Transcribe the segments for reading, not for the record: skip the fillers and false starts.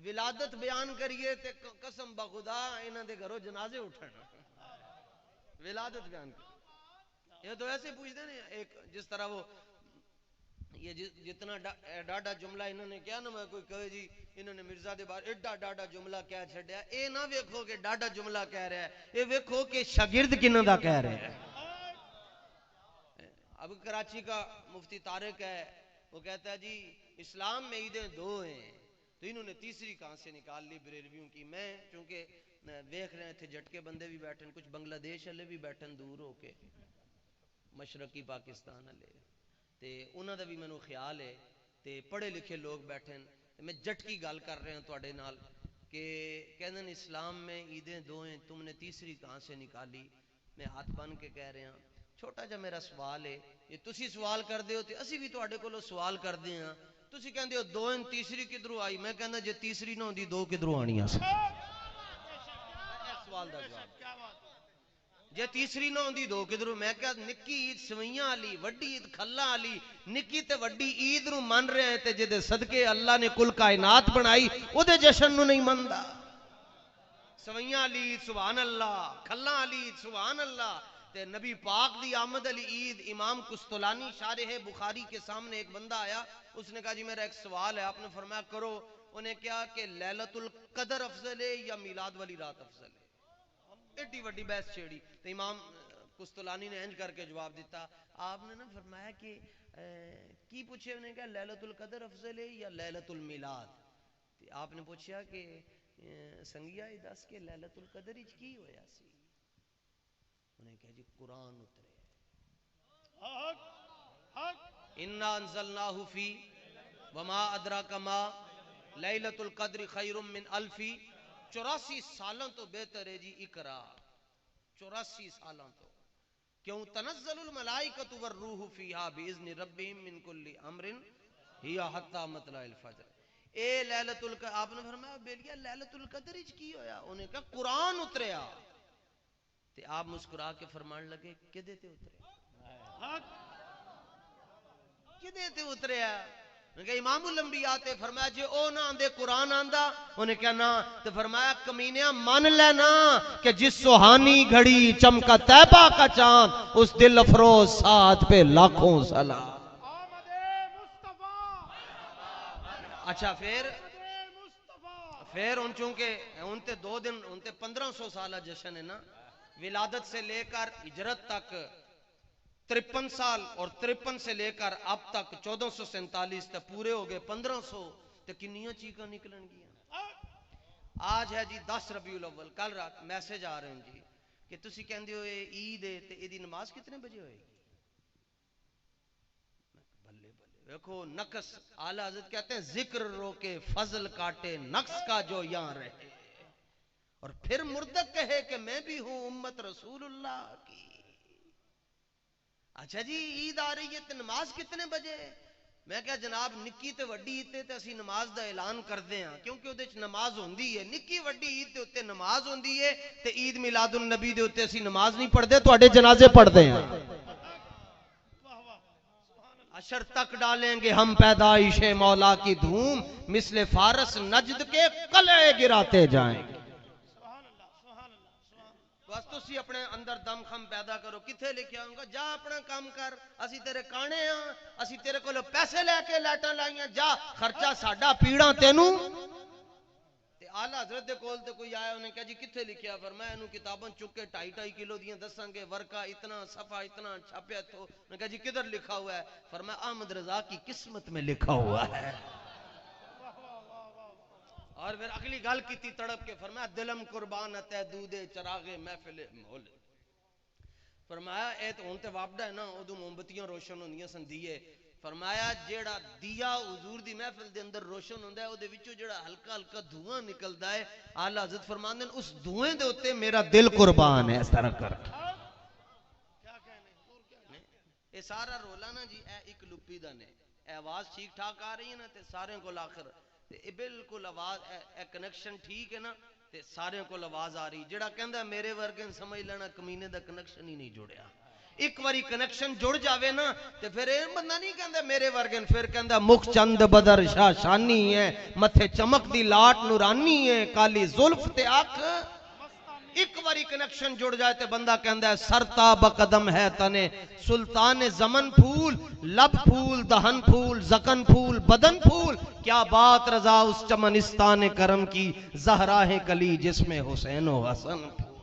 ولادت بیان کریے تے قسم بخدا انہاں دے گھروں جنازے اٹھن ولادت بیان کر یہ تو ایسے پوچھتے ہیں ایک جس طرح وہ یہ جتنا ڈاڈا جملہ انہوں نے کیا نا میں کوئی کہے جی انہوں نے مرزا دے بار ایڈا ڈاڈا جملہ کیا چھڑیا اے نہ ویکھو کہ ڈاڈا جملہ کہہ رہا ہے اے ویکھو کہ شاگرد کنہ دا کہہ رہے ہیں اب کراچی کا مفتی طارق ہے وہ کہتا ہے جی اسلام میں عیدیں دو ہیں تو انہوں نے تیسری کہاں سے نکال لی بریلویوں کی میں چونکہ دیکھ رہے تھے جھٹکے بندے بھی بیٹھن کچھ بنگلہ دیش والے بھی بیٹھن دور ہو کے مشرقی پاکستان والے تے انہاں دا بھی مینوں خیال ہے تے پڑھے لکھے لوگ بیٹھن تے میں جھٹکی گل کر رہا ہوں تواڈے نال کہ کہندے ہیں اسلام میں عیدیں دو ہیں تم نے تیسری کہاں سے نکالی میں ہاتھ بن کے کہہ رہا ہوں چھوٹا جا میرا سوال ہے یہ تسی سوال کر دے ہو تے اسی بھی تواڈے کولوں سوال کر دے ہاں تسی کہندے ہو دو ہیں تیسری کدھروں آئی میں کہندا جے تیسری نہ ہوندی دو کدھروں آنیاں سی سوال دا جواب جے تیسری نہ ہوندی دو کدھروں میں کہا نکی عید سوئیاں علی وڈی عید کھلا علی نکی تے وڈی عید نو من رہے ہیں تے جے دے صدقے اللہ نے کل کائنات بنائی او دے جشن نو نہیں مندا سوئیاں علی سبحان اللہ کھلا علی سبحان اللہ تے نبی پاک دی آمد علی عید امام قسطلانی شارح بخاری کے سامنے ایک بندہ آیا اس نے کہا جی میرا ایک سوال ہے آپ نے فرمایا کرو انہیں کیا کہ لیلۃ القدر افضل ہے یا میلاد والی رات افضل ہے ایڈی وڈی بحث چھیڑی تو امام قسطلانی نے انج کر کے جواب دیتا آپ نے نا فرمایا کہ کی پوچھے انہیں کہا لیلۃ القدر افضل ہے یا لیلۃ المیلاد آپ نے پوچھا کہ سنگیا یہ دس کے لیلۃ القدر اچ کی ہویا سی انہیں کہا جی قرآن اترے انا انزلناہ فی وما ادراک ما لیلۃ القدر خیر من الف 84 سالوں تو بہتر ہے جی اقرا 84 سالوں تو کیوں تنزل الملائکۃ والروح فیہا باذن ربہم من کل امر ہی حتی مطلع الفجر اے لیلۃ القدر آپ نے فرمایا بیلیا لیلۃ القدر اچ کی ہویا انہیں کہا قرآن اتریا تے آپ مسکرا کے فرمان لگے کدے تے اترے کدے تے اتریا کہ امام الانبیاء تے فرمایا جے او نہ آندے قرآن آندا انہیں کہا نا تے فرمایا کمینیاں مان لینا کہ جس سہانی گھڑی چمکا طیبہ کا چاند اس دل افروز ساتھ پہ لاکھوں سلام اچھا پھر ان چونکہ ان تے 2 دن ان تے 1500 سالہ جشن ہے نا ولادت سے لے کر ہجرت تک 53 سال اور 53 سے لے کر اب تک 1447 تک پورے ہو گئے 1500 تے کنیاں چیکاں نکلن گیا آج ہے جی 10 ربیع الاول کل رات میسج آ رہے ہیں جی کہ تسی کہندے ہو عید ہے تے عیدی نماز کتنے بجے ہوئے گی بھلے بھلے دیکھو نقص اعلیٰ حضرت کہتے ہیں ذکر روکے فضل کاٹے نقص کا جو یہاں رہے اور پھر مردک کہے کہ میں بھی ہوں امت رسول اللہ کی اچھا جی عید آ رہی ہے تے نماز کتنے بجے میں کہا جناب نکی تے وڈی عید تے اسی نماز دا اعلان کر دے ہاں کیونکہ اودے وچ نماز ہوندی ہے نکی وڈی عید تے اوتے نماز ہوندی ہے تے عید میلاد النبی دے اوتے اسی نماز نہیں پڑھ دے تواڈے جنازے پڑھ دے ہاں اشر تک ڈالیں گے ہم پیدائش مولا کی دھوم مثل فارس نجد کے قلعے گراتے جائیں گے بس تسی اپنے اندر دم خم پیدا کرو کتھے لکھیا ہوں گا جا اپنا کام کر اسی تیرے کانے ہاں اسی تیرے کو پیسے لے کے لیٹاں لائیاں جا خرچہ ساڈا پیڑاں تینوں تے اعلیٰ حضرت دے کول تے کوئی آیا انہیں کہا جی کتھے لکھیا فرمایا انہوں کتاباں چکے 2.5 کلو دیاں دساں گے ورقہ اتنا صفحہ اتنا چھاپیا تو انہوں نے کہا جی کدھر لکھا ہوا ہے فرمایا احمد رضا کی قسمت میں لکھا ہوا ہے اور پھر اگلی گل کی تڑپ کے فرمایا دلم قربان تے دودے چراغے محفل مول فرمایا اے تو ہن تے وابڈا ہے نا ادو موم بتیاں روشن ہوندیاں سن دیے فرمایا جیڑا دیا حضور دی محفل دے اندر روشن ہوندا ہے او دے وچوں جیڑا ہلکا ہلکا دھواں نکلدا ہے اعلی حضرت فرماندے ہیں اس دھویں دے اوتے میرا دل قربان ہے اس طرح کر کیا کہنے اے سارا رولا نا جی اے ایک لپی دا نے اے آواز ٹھیک ٹھاک آ رہی ہے نا تے سارے کو آخر تے بالکل آواز اے کنیکشن ٹھیک ہے نا تے سارے کو آواز آ رہی جڑا کہندا میرے ورگے سمجھ لینا کمینے دا کنیکشن ہی نہیں جڑیا ایک واری کنیکشن جڑ جاوے نا تے پھر اے بندہ نہیں کہندا میرے ورگن، پھر کہندا مکھ چند بدر شاہ شانی ہے، متھے چمک دی لاٹ نورانی ہے، کالی زلف تے اکھ ایک واری کنیکشن جڑ جائے تے بندہ کہندا ہے سرتا بقدم ہے تنے سلطان زمن پھول، لب پھول، دہن پھول، زکن پھول، بدن پھول، کیا بات رضا اس چمنستان کرم کی، زہرا ہے کلی جس میں حسین و حسن پھول۔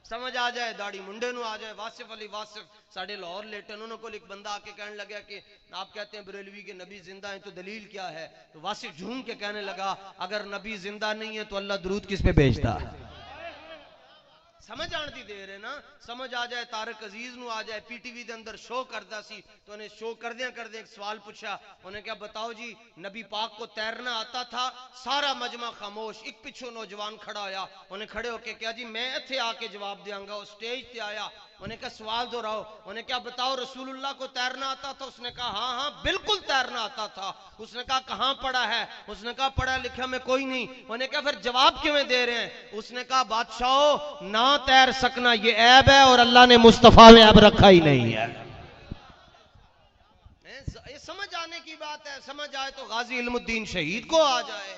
سمجھ آ جائے داڑھی منڈے نو آ جائے۔ واصف علی واصف ساڑھے لاہور لیٹے، انہوں کو ایک بندہ آ کے کہنے لگا کہ آپ کہتے ہیں بریلوی کے نبی زندہ ہیں تو دلیل کیا ہے؟ تو واصف جھوم کے کہنے لگا اگر نبی زندہ نہیں ہے تو اللہ درود کس پہ بھیجتا ہے؟ سمجھ آن دی دے رہے نا، سمجھ آ جائے۔ طارق عزیز نو آ جائے، پی ٹی وی دے اندر شو کردا سی تو انہیں شو کردیاں ایک سوال پوچھا، انہیں کہا بتاؤ جی نبی پاک کو تیرنا آتا تھا؟ سارا مجمع خاموش، ایک پچھو نوجوان کھڑا ہویا، انہیں کھڑے ہو کے کہا جی میں ایتھے آ کے جواب دیاں گا۔ وہ سٹیج تے آیا، انہیں کہا سوال دہراؤ، انہیں کہا بتاؤ رسول اللہ کو تیرنا آتا تھا؟ اس نے کہا ہاں ہاں بالکل تیرنا آتا تھا۔ اس نے کہا کہاں پڑھا ہے؟ اس نے کہا پڑھا لکھا میں کوئی نہیں۔ انہیں کہا پھر جواب کیوں دے رہے ہیں؟ اس نے کہا بادشاہو نہ تیر سکنا یہ عیب ہے اور اللہ نے مصطفیٰ میں عیب رکھا ہی نہیں ہے۔ یہ سمجھ آنے کی بات ہے، سمجھ آئے تو غازی علم الدین شہید کو آ جائے،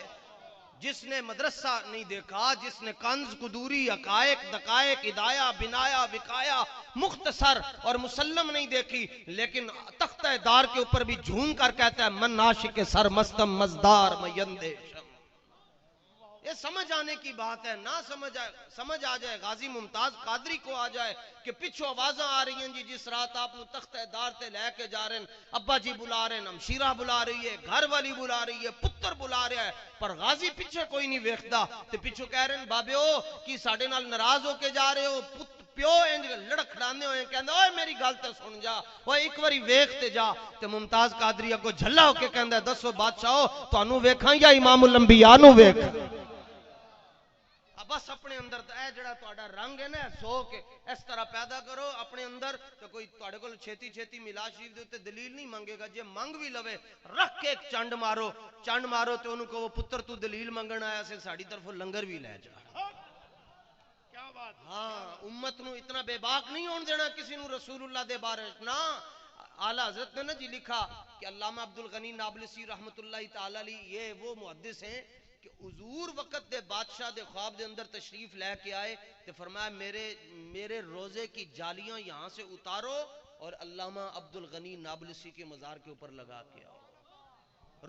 جس نے مدرسہ نہیں دیکھا، جس نے کنز قدوری حقائق دقائق ہدایہ بنایا وکایا مختصر اور مسلم نہیں دیکھی، لیکن تختہ دار کے اوپر بھی جھوم کر کہتا ہے من عاشق سر مستم مزدار میندے شم۔ یہ سمجھ آنے کی بات ہے۔ نہ سمجھ آ جائے غازی ممتاز قادری کو آ جائے کہ پچھو آوازاں آ رہی ہیں جی جس رات آپ نے تختہ دار تے لے کے جا رہے ہیں، ابا جی بلا رہے ہیں، ہمشیرہ بلا رہی ہے، گھر والی بلا رہی ہے، پتر بلا رہا ہے، پر غازی پیچھے کوئی نہیں ویکھدا تے پیچھو کہہ رہے ہیں بابیو کی ساڈے نال ناراض ہو کے جا رہے ہو؟ پیو انج لڑکھڑاندے ہوئے کہندا اوے میری گل تے سن جا، اوے ایک واری ویکھ تے جا۔ تے ممتاز قادری اگوں جھلا ہو کے کہندا ہے دسو بادشاہو تانوں ویکھاں یا امام الانبیاء نو ویکھ؟ بس اپنے اندر اے جڑا تہاڈا رنگ ہے نا ذوق اس طرح پیدا کرو اپنے اندر، تو کوئی تہاڈے کول چھیتی چھیتی میلاد شریف دے تے دلیل نہیں منگے گا، جے منگ بھی لوے رکھ کے ایک چنڈ مارو تے انہوں کو وہ پتر تو دلیل منگن آیا سے ساڑی طرف لنگر بھی لے جا۔ ہاں امت نو اتنا بے باک نہیں ہون دینا کسی نو رسول اللہ دے بارے نا۔ اعلیٰ حضرت نے نا جی لکھا کہ علامہ عبدالغنی نابلسی رحمت اللہ تعالی علیہ یہ وہ محدث ہیں کہ حضور وقت دے بادشاہ دے خواب دے اندر تشریف لے کے آئے تو فرمایا میرے روزے کی جالیاں یہاں سے اتارو اور علامہ عبدالغنی نابلسی کے مزار کے اوپر لگا کے آؤ۔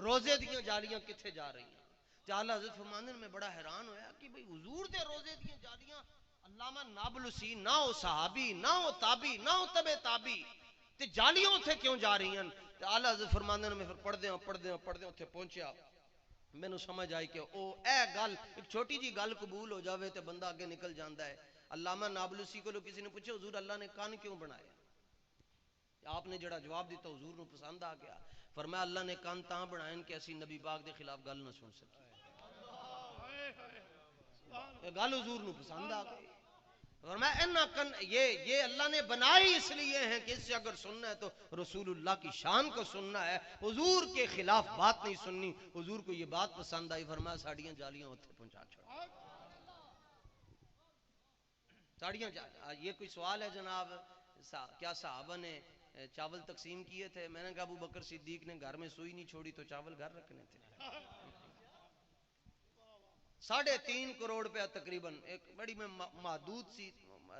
روزے دیاں جالیاں کتھے جا رہی ہیں؟ اعلیٰ حضرت فرماندے میں بڑا حیران ہویا کہ بھئی حضور دے روزے دیاں جالیاں علامہ نابلسی نہ ہو صحابی نہ ہو تابی نہ ہو تبع تابی تے جالیاں اتھے کیوں جا رہی ہیں؟ تے اعلیٰ حضرت فرماندے میں پھر پڑھ دیاں اتھے پہنچیا، میں نے سمجھ آئی کہ اے گل ایک چھوٹی جی گل قبول ہو جاوے تے بندہ آگے نکل جاندا ہے۔ علامہ نابلسی کو کسی نے پوچھا حضور اللہ نے کان کیوں بنایا؟ آپ نے جڑا جواب دیتا حضور نو پسند آ گیا، فرمایا اللہ نے کان تاں بنائیں کہ اسی نبی پاک دے خلاف گل نہ سن سکی۔ گل حضور نو پسند آ گئی، فرمایا یہ اللہ نے بنائی اس لیے ہیں کہ اس سے اگر سننا ہے تو رسول اللہ کی شان کو سننا ہے، حضور کے خلاف بات نہیں سننی۔ حضور کو یہ بات پسند آئی، فرمایا ساڑیاں جالیاں اتھے پہنچا چھوڑا۔ ساڑیاں یہ کوئی سوال ہے جناب؟ کیا صحابہ نے چاول تقسیم کیے تھے؟ میں نے کہا ابو بکر صدیق نے گھر میں سوئی نہیں چھوڑی تو چاول گھر رکھنے تھے۔ 3.5 کروڑ روپیہ تقریباً، ایک بڑی میں محدود سی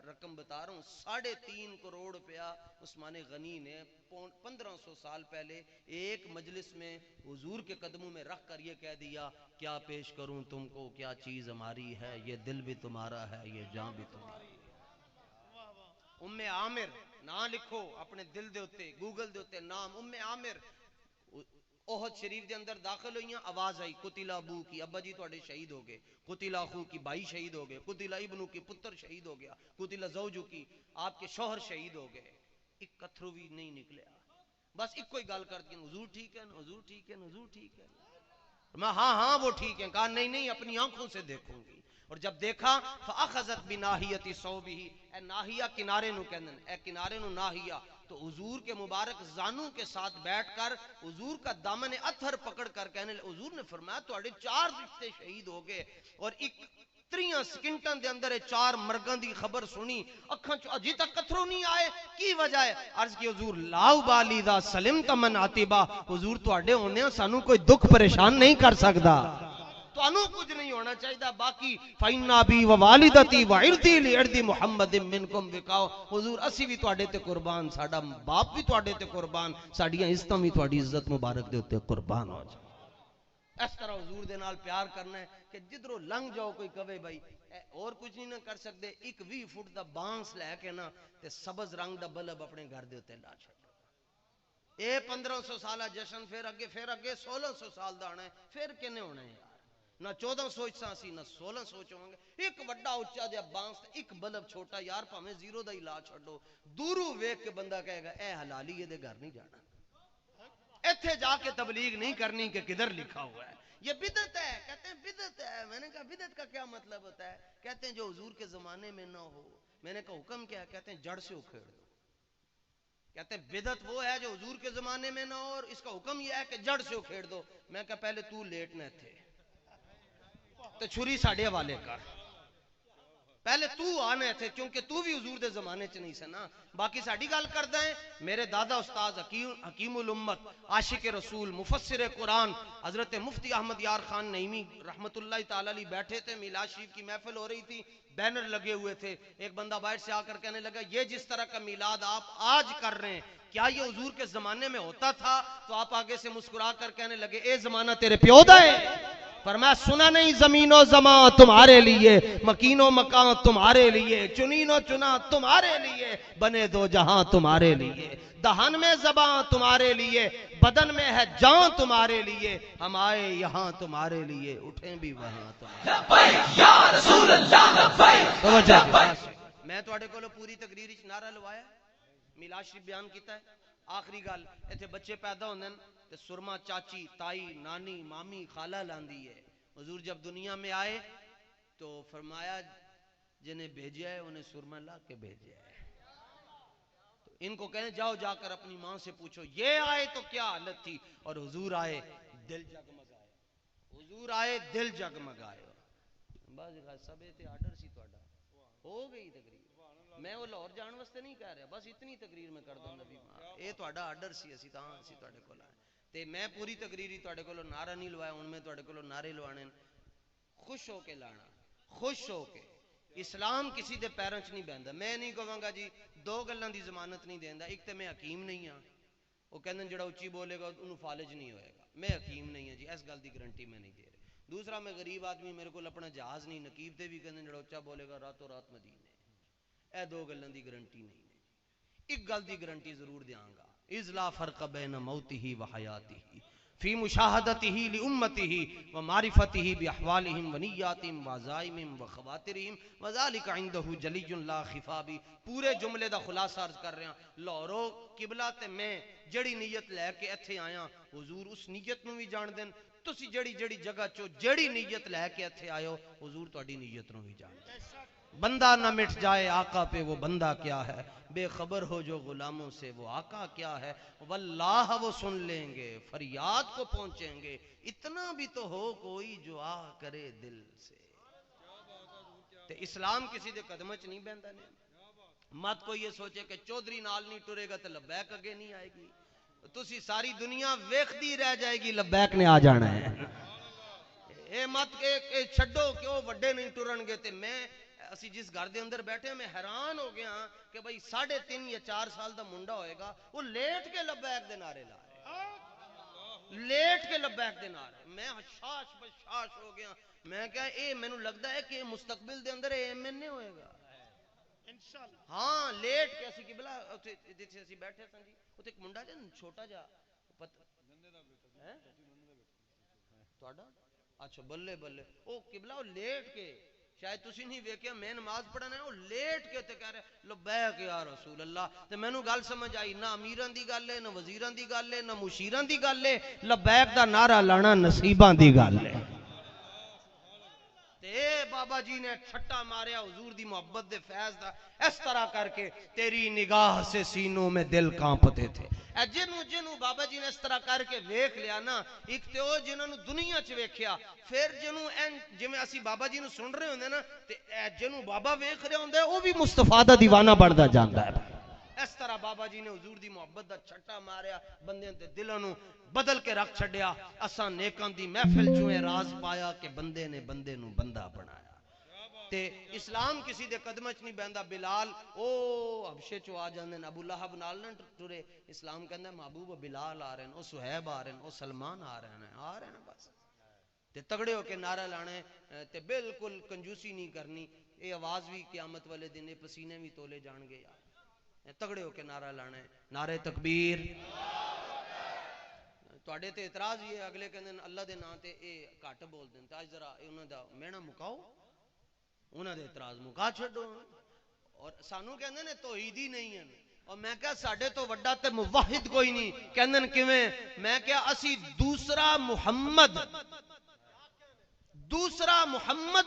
رقم بتا رہا ہوں، 3.5 کروڑ روپیہ عثمان غنی نے 1500 سال پہلے ایک مجلس میں حضور کے قدموں میں رکھ کر یہ کہہ دیا کیا پیش کروں تم کو، کیا چیز ہماری ہے، یہ دل بھی تمہارا ہے یہ جان بھی تمہاری ہے۔ عامر نام لکھو اپنے دل دے ہوتے، گوگل دے ہوتے نام عامر احد شریف دے اندر داخل ہوئیاں، آواز آئی قتل ابو کی، ابا جی تواڈے شہید ہو گئے، قتل اخو کی بھائی شہید ہو گئے، قتل ابنو کی پتر شہید ہو گیا، قتل زوجو کی آپ کے شوہر شہید ہو گئے۔ ایک کتھرو بھی نہیں نکلیا، بس ایک کوئی گل کر دی حضور ٹھیک ہے نا، حضور ٹھیک ہے نا، حضور ٹھیک ہے نا؟ ہاں وہ ٹھیک ہے۔ کہا نہیں اپنی آنکھوں سے دیکھوں گی۔ اور جب دیکھا فاخذت بناہیتی صوبہ، اے ناہیہ کنارے نو کہندن، اے کنارے نو ناہیہ، تو تو حضور کے مبارک زانوں کے ساتھ بیٹھ کر حضور کا دامن اطہر پکڑ کر کہنے لگے، حضور نے فرمایا تواڈے 4 رشتے شہید ہو گئے، اور 31 سکنٹاں دے اندر 4 مرگاں دی خبر سنی، اکھاں چ اجی تک کتھرو نہیں آئے، کی وجہ ہے؟ عرض کی حضور لا بالی دا سلم تمن عتبہ، حضور تواڈے ہوندے سانو کوئی دکھ پریشان نہیں کر سکدا، توانوں کچھ نہیں ہونا چاہیے، باقی فَإِنَّا بِي وَوَالِدَتِي وَعِرْضِي لِعِرْضِ مُحَمَّدٍ مِّنْكُمْ وِقَاؤ، حضور اسی بھی تواڈے تے قربان، ساڈا باپ بھی تواڈے تے قربان، ساڈیاں عزتاں بھی تواڈی عزت مبارک دے اوتے قربان ہو جائے۔ اس طرح حضور دے نال پیار کرنا ہے کہ جدھروں لنگ جاؤ کوئی کہے بھائی اور کچھ نہیں نہ کر سکتے، 20 فٹ دا بانس لے کے نا تے سبز رنگ دا بلب اپنے گھر دے اوتے لا چھڈو، اے 1500 سالہ جشن پھر اگے 1600 سال دا آنا ہے، پھر کنے ہونا ہے یار، نہ 1400 سی نہ 1600 ہوں گے، ایک وڈا اچا جہا بانس ایک بلب چھوٹا، یار پاویں 0 دا ہی لا چھڈو، دوروں ویکھ کے بندہ کہے گا اے حلالی یہ دے گھر نہیں جانا، ایتھے جا کے تبلیغ نہیں کرنی کہ کدھر لکھا ہوا ہے، یہ بدعت ہے، کہتے ہیں بدعت ہے، میں نے کہا بدعت کا کیا مطلب ہوتا ہے؟ کہتے ہیں جو حضور کے زمانے میں نہ ہو، میں نے کہا حکم کیا ہے؟ کہتے ہیں جڑ سے اکھیڑ دو، کہتے ہیں بدعت وہ ہے جو حضور کے زمانے میں نہ ہو اور اس کا حکم یہ ہے کہ جڑ سے اکھیڑ دو، میں کہا پہلے تو لیٹنا تھے تو چھری ساڑے حوالے کر، پہلے تو آنے تھے کیونکہ تو بھی حضور دے زمانے چ نہیں سنا، باقی ساڑی گال کردہ ہیں، میرے دادا استاذ حکیم الامت عاشق رسول مفسر قرآن حضرت مفتی احمد یار خان نعیمی رحمت اللہ تعالی علیہ بیٹھے تھے، میلاد شریف کی محفل ہو رہی تھی، بینر لگے ہوئے تھے، ایک بندہ باہر سے آ کر کہنے لگا یہ جس طرح کا میلاد آپ آج کر رہے ہیں کیا یہ حضور کے زمانے میں ہوتا تھا؟ تو آپ آگے سے مسکرا کر کہنے لگے اے زمانہ تیرے پیو دا ہے، فرمایا سنا نہیں زمین و زمان تمہارے لیے، مکین و مکان تمہارے لیے، چنین و چنا تمہارے لیے، بنے دو جہاں تمہارے لیے، دہن میں زبان تمہارے لیے، بدن میں ہے جان تمہارے لیے، ہم آئے یہاں تمہارے لیے، اٹھیں بھی وہاں تمہارے لیے۔ لبیک یا رسول اللہ لبیک۔ میں تواڈے کولوں پوری تقریر وچ نعرہ لوایا، میلاد شریف بیان کیتا ہے، آخری گل ایتھے بچے پیدا ہوندے تے سرما چاچی تائی نانی مامی خالہ لاندی ہے، حضور جب دنیا میں آئے تو فرمایا جنہیں بھیجا ہے انہیں سرما لا کے بھیجا ہے، تو ان کو کہیں جاؤ جا کر اپنی ماں سے پوچھو یہ آئے تو کیا حالت تھی، اور حضور آئے دل جگمگائے، حضور آئے دل جگمگائے، بس سب تے آرڈر سی تواڈا ہو گئی تقریر، میں وہ لاہور جان واسطے نہیں کہہ رہا، بس اتنی تقریر میں کر دوں نبی ماں، اے تواڈا آرڈر سی، اسی تاں اسی تواڈے کول آئے تے میں پوری تقریر ہی تواڈے کولوں نعرہ نہیں لوایا، ہن میں تواڈے کولوں نعرے لوانے خوش ہو کے لانا، خوش ہو کے، اسلام کسی دے پیراں چ نہیں بہندا، میں نہیں کہاں گا جی 2 گلاں دی ضمانت نہیں دیندا، ایک تے میں حکیم نہیں ہاں، وہ کہندے جڑا اچھی بولے گا انہوں فالج نہیں ہوئے گا، میں حکیم نہیں ہاں جی، اس گل دی گارنٹی میں نہیں دے رہا، دوسرا میں غریب آدمی، میرے کول اپنا جہاز نہیں، نقیب تے بھی کہندے جڑا اچھا بولے گا راتوں رات مدینے، اے 2 گلاں دی گارنٹی نہیں ہے، ایک گل دی گارنٹی ضرور دیاں گا، اذ لا فرق بین موتہ و حیاتہ فی مشاہدتہ لامتہ و معرفتہ باحوالہم و نیاتہم و عزائمہم و خواترہم وذالک عندہ جلی لا خفا، پورے جملے دا خلاصہ عرض کر رہے ہیں، لاہورو قبلہ تے میں جڑی نیت لے کے ایتھے آیا، حضور اس نیت نو بھی جان دین، تسی جڑی جڑی جگہ چو جڑی نیت لے کے ایتھے آئے ہو، حضور تہاڈی نیت نو بھی جان دین، بندہ نہ مٹ جائے آقا پہ وہ بندہ کیا ہے، بے خبر ہو جو غلاموں سے وہ آقا کیا ہے، واللہ وہ سن لیں گے فریاد کو پہنچیں گے، اتنا بھی تو ہو کوئی جو آ کرے دل سے، تے اسلام کسی دے قدمہ چ نہیں بہندا نے، مت کوئی یہ سوچے کہ چودھری نال نہیں ٹرے گا تو لبیک اگے نہیں آئے گی، تسی ساری دنیا ویکھدی رہ جائے گی، لبیک نے آ جانا ہے، اے مت کہ چھڈو کہ وہ وڈے نہیں ٹرن گے، تے میں اسی جس گھر دے اندر بیٹھے ہیں میں حیران ہو گیا کہ بھئی 3.5 یا 4 سال دا منڈا ہوئے گا، وہ لیٹ کے لبیک دے نعرے لا رہے، لیٹ کے لبیک دے نعرے، میں حشاش بشاش ہو گیا، میں کہا اے میں نو لگدا ہے کہ مستقبل دے اندر اے ایم این اے ہوئے گا، ہاں لیٹ کے اسی قبلہ جتھے اسی بیٹھے سن جی، اوتے ایک منڈا جا چھوٹا جا تواڈا اچھا بلے بلے، او قبلہ وہ لیٹ کے، شاید تسی نہیں ویکھیا میں نماز پڑھنا ہے، وہ لیٹ کے تے کہہ رہے لبیک یا رسول اللہ، تے مینوں گل سمجھ آئی، نہ امیراں دی گل ہے، نہ وزیراں دی گل ہے، نہ مشیراں دی گل ہے، لبیک دا نعرہ لانا نصیباں دی گل ہے، تے بابا جی نے چھٹا ماریا حضور دی محبت دے فیض دا اس طرح کر کے تیری نگاہ سے سینوں میں دل کانپتے تھے. اے جنوں بابا جی نے اس طرح کر کے ویکھ لیا نا, ایک تے او جنہاں نو دنیا چ ویکھیا, پھر جنوں جویں اسی بابا جی نو سن رہے ہوندے نا تے جنوں بابا ویکھ رہا ہوندا او بھی مصطفیٰ دا دیوانہ بندا جاندا ہے. اس طرح بابا جی نے حضور دی محبت دا چھٹا ماریا, بندے دے دلاں نو بدل کے رکھ چھڈیا. اساں نیکاں دی محفل چوں اے راز پایا کہ بندے نے بندے نو بندہ بنایا. تے اسلام کسی دے قدمہ چ نہیں بہندا. بلال او حبشے چوں آ جاندے نے, ابو لہب نال نہ ٹرے, اسلام کہندا محبوب بلال آ رہے ہیں, او صہیب آ رہے ہیں, او سلمان آ رہے ہیں بس. تے تگڑے ہو کے نعرہ لانے تے بالکل کنجوسی نہیں کرنی. اے آواز بھی قیامت والے دن اے پسینے بھی تولے جان گے یار. تگڑے ہو کے نعرہ لانے, نعرہ تکبیر. تواڈے تے اعتراض یہ ہے, اگلے کہندے اللہ دے نام تے اے گھٹ بول دین, تے اج ذرا انہاں دا مہنا مکاؤ, انہاں دے اعتراض مکا چھڈو. اور سانو کہندے نے توحیدی نہیں ہیں, اور میں کہا ساڈے تو وڈا تے موحد کوئی نہیں. کہندن کیویں؟ میں کہا اسی دوسرا محمد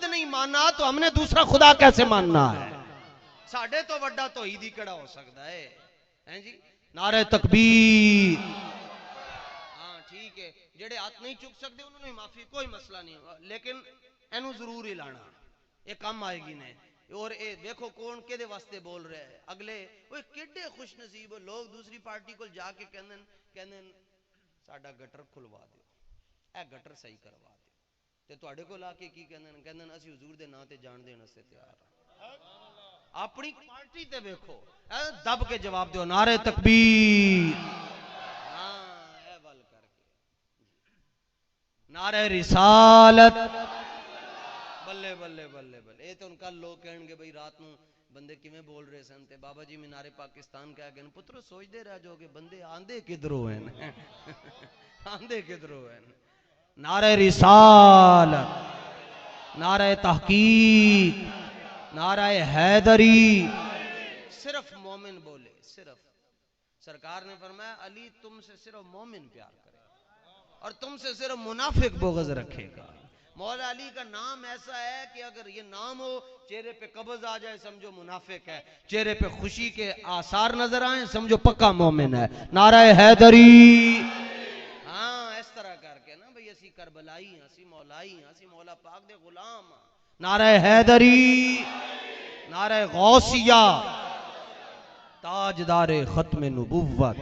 نہیں ماننا تو ہم نے دوسرا خدا کیسے ماننا ہے؟ ساڈے تو وڈا توحیدی کیڑا ہو سکتا ہے؟ ہیں جی, نعرہ تکبیر. ہاں ٹھیک ہے, جڑے ہاتھ نہیں چک سکتے انہوں نے معافی, کوئی مسئلہ نہیں, لیکن اینو ضرور ہی لانا, یہ کم آئے گی نے. اور اے دیکھو کون کدے واسطے بول رہے ہیں اگلے, وہ کڈے خوش نصیب ہو لوگ دوسری پارٹی کو جا کے کہندن ساڈا گٹر کھلوا دیو, اے گٹر صحیح کروا دیو. تے تواڈے کول آ کے کی کہندن اسی حضور دے نام تے جان دین واسطے تیار ہاں. اپنی پارٹی تے دیکھو دب کے جواب دیو, نعرہ تکبیر. ہاں اے ول کر کے نعرہ رسالت. بلے بلے بلے بلے. اے تو ان کا لوگ کہیں گے بھئی رات نو بندے کیویں بول رہے سن, تے بابا جی مینار پاکستان کہہ گئے پترو سوچ دے رہ جو کہ بندے آندے کدھروں ہیں آندے کدھروں ہیں. نعرہ رسالت, نعرہ تحقیق, نعرہ حیدری. صرف مومن بولے, صرف. سرکار نے فرمایا علی تم سے صرف مومن پیار کرے اور تم سے صرف منافق بغض رکھے گا. مولا علی کا نام ایسا ہے کہ اگر یہ نام ہو چہرے پہ قبض آ جائے سمجھو منافق ہے, چہرے پہ خوشی کے آثار نظر آئیں سمجھو پکا مومن ہے. نعرہ حیدری. ہاں اس طرح کر کے نا بھئی اسی کربلائی ہیں, اسی مولائی ہیں, اسی مولا پاک دے غلام ہیں. نعرہ حیدری, نعرہ غوثیہ, تاجدار ختم نبوت.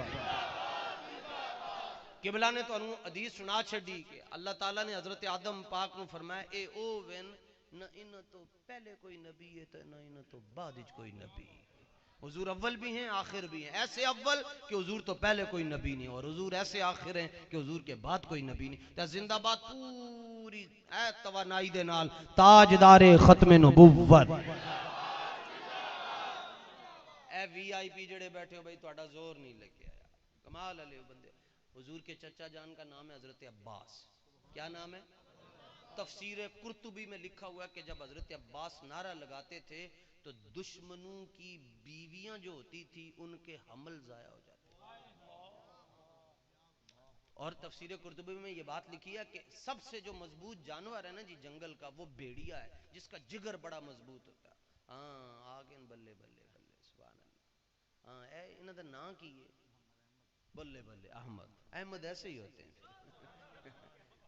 قبلہ نے تو انہوں حدیث سنا چھڑی کہ اللہ تعالیٰ نے حضرت آدم پاک نو فرمایا اے او وین نہ انہ تو پہلے کوئی نبی ہے نہ انہ تو بعد کوئی نبی. حضور اول بھی ہیں آخر بھی ہیں, ایسے اول کہ حضور تو پہلے کوئی نبی نہیں, اور حضور ایسے آخر ہیں کہ حضور کے بعد کوئی نبی نہیں. تو زندہ باد پوری اے توانائی دے نال تاجدار ختم نبوت. اے وی آئی پی جڑے بیٹھے ہو بھئی تہاڈا زور نہیں لگیا, کمال علیہ بندے. حضور کے چچا جان کا نام ہے حضرت عباس. کیا نام ہے؟ تفسیر قرطبی میں لکھا ہوا ہے کہ جب حضرت عباس نعرہ لگاتے تھے تو دشمنوں کی بیویاں جو ہوتی تھی ان کے حمل ضائع ہو جاتے تھے. اور تفسیر قرطبی میں یہ بات لکھی ہے کہ سب سے جو مضبوط جانور ہے نا جی جنگل کا, وہ بھیڑیا ہے جس کا جگر بڑا مضبوط ہوتا ہے. ہاں آگے بلے بلے بلے سبحان اللہ. ہاں اے انہاں دا نام کی ہے؟ بلے بلے احمد. احمد ایسے ہی ہوتے ہیں.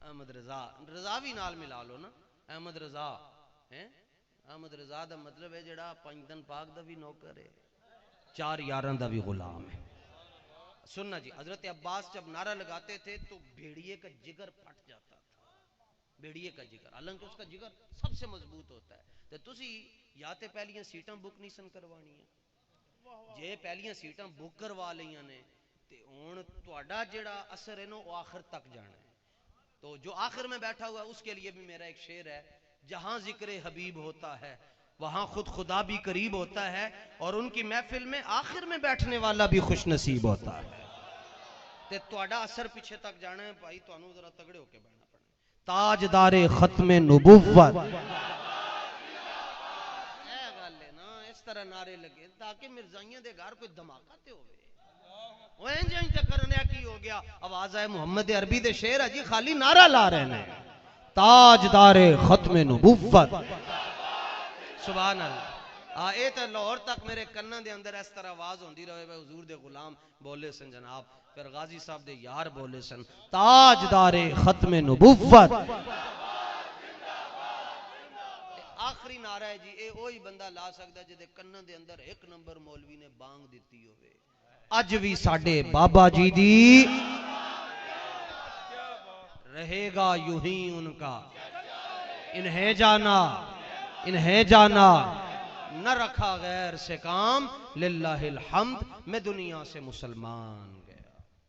احمد رضا, رضا بھی نال ملا لو نا, احمد رضا ہیں. احمد رضا دا مطلب ہے جڑا 5 دن پاک دا بھی نوکر ہے, 4 یاراں دا بھی غلام ہے. سننا جی, حضرت عباس جب نعرہ لگاتے تھے تو بھیڑیے کا جگر پھٹ جاتا تھا. بھیڑیے کا جگر, حالانکہ اس کا جگر سب سے مضبوط ہوتا ہے. تو تسی یا تے پہلیاں سیٹاں بک نہیں سن کروانی ہیں, جے پہلیاں سیٹاں بک کروا لیاں نے تے ہن تہاڈا جڑا اثر ہے نا وہ آخر تک جانا ہے. تو جو آخر میں بیٹھا ہوا ہے اس کے لیے بھی میرا ایک شعر ہے, جہاں ذکر حبیب ہوتا ہے وہاں خود خدا بھی قریب ہوتا ہے, اور ان کی محفل میں آخر میں بیٹھنے والا بھی خوش نصیب ہوتا ہے. تے تہاڈا اثر پیچھے تک جانا ہے بھائی, تانوں ذرا تگڑے ہو کے بہنا پڑنا ہے. تاجدار ختم نبوت. اے گل ہے نا, اس طرح نعرے لگے تاکہ مرزائیاں دے گھر کوئی دھماکہ تے ہوئے. وہ انجن چکرنے کی ہو گیا, آواز ہے محمد عربی دے شعر ہے جی, خالی نعرہ لا رہے ہیں. تاجدار ختم نبوت. سبحان اللہ اے تے لاہور تک میرے کناں دے اندر اس طرح آواز ہوندی رہے بھائی حضور دے غلام بولے سن جناب پھر غازی صاحب دے یار بولے سن تاجدار ختم نبوت آخری نعرہ ہے جی اے وہی بندہ لا سکتا جے دے کناں دے اندر ایک نمبر مولوی نے بانگ دیتی ہوئے اج بھی ساڈے بابا جی دی رہے گا یوں ہی ان کا انہیں جانا نہ رکھا غیر سے کام للہ الحمد میں دنیا سے مسلمان